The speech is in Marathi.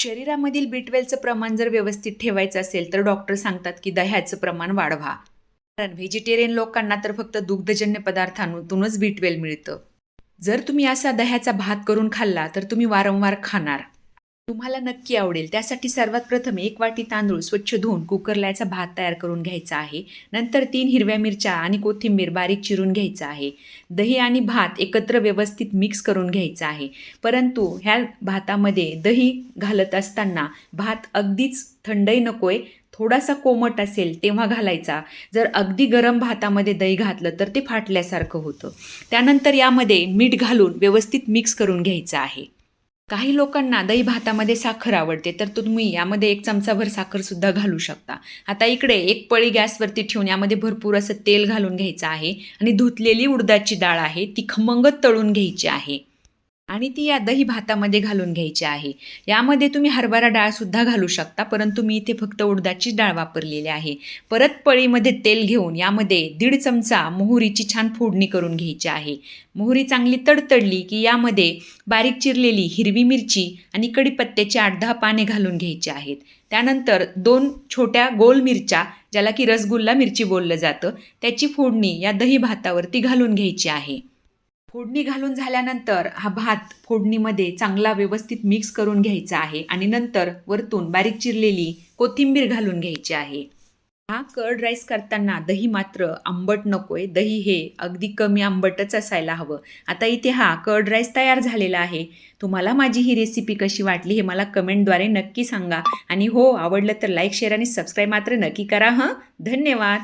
शरीरामधील B12चं प्रमाण जर व्यवस्थित ठेवायचं असेल तर डॉक्टर सांगतात की दह्याचं प्रमाण वाढवा. कारण व्हेजिटेरियन लोकांना तर फक्त दुग्धजन्य पदार्थांतूनच B12 मिळतं. जर तुम्ही असा दह्याचा भात करून खाल्ला तर तुम्ही वारंवार खाणार. तुम्हाला नक्की आवडेल. त्यासाठी सर्वात प्रथम 1 वाटी तांदूळ स्वच्छ धुवून कुकरला याचा भात तयार करून घ्यायचा आहे. नंतर 3 हिरव्या मिरच्या आणि कोथिंबीर बारीक चिरून घ्यायचं आहे. दही आणि भात एकत्र व्यवस्थित मिक्स करून घ्यायचा आहे. परंतु ह्या भातामध्ये दही घालत असताना भात अगदीच थंडही नकोय, थोडासा कोमट असेल तेव्हा घालायचा. जर अगदी गरम भातामध्ये दही घातलं तर ते फाटल्यासारखं होतं. त्यानंतर यामध्ये मीठ घालून व्यवस्थित मिक्स करून घ्यायचं आहे. काही लोकांना दही भातामध्ये साखर आवडते तर तुम्ही यामध्ये 1 चमचाभर साखरसुद्धा घालू शकता. आता इकडे एक पळी गॅसवरती ठेवून यामध्ये भरपूर असं तेल घालून घ्यायचं आहे आणि धुतलेली उडदाची डाळ आहे ती खमंग तळून घ्यायची आहे आणि ती या दही भातामध्ये घालून घ्यायची आहे. यामध्ये तुम्ही हरभरा डाळसुद्धा घालू शकता, परंतु मी इथे फक्त उडदाची डाळ वापरलेली आहे. परत पळीमध्ये तेल घेऊन यामध्ये 1.5 चमचा मोहरीची छान फोडणी करून घ्यायची आहे. मोहरी चांगली तडतडली की यामध्ये बारीक चिरलेली हिरवी मिरची आणि कढीपत्त्याची 8-10 पाने घालून घ्यायची आहेत. त्यानंतर 2 छोट्या गोल मिरच्या, ज्याला की रसगुल्ला मिरची बोललं जातं, त्याची फोडणी या दही भातावरती घालून घ्यायची आहे. फोडणी घालून झाल्यानंतर हा भात फोडणीमध्ये चांगला व्यवस्थित मिक्स करून घ्यायचा आहे आणि नंतर वरतून बारीक चिरलेली कोथिंबीर घालून घ्यायची आहे. हा कर्ड राईस करताना दही मात्र आंबट नकोय. दही हे अगदी कमी आंबटच असायला हवं. आता इथे हा कर्ड राईस तयार झालेला आहे. तुम्हाला माझी ही रेसिपी कशी वाटली हे मला कमेंटद्वारे नक्की सांगा आणि हो, आवडलं तर लाईक, शेअर आणि सबस्क्राईब मात्र नक्की करा हं. धन्यवाद.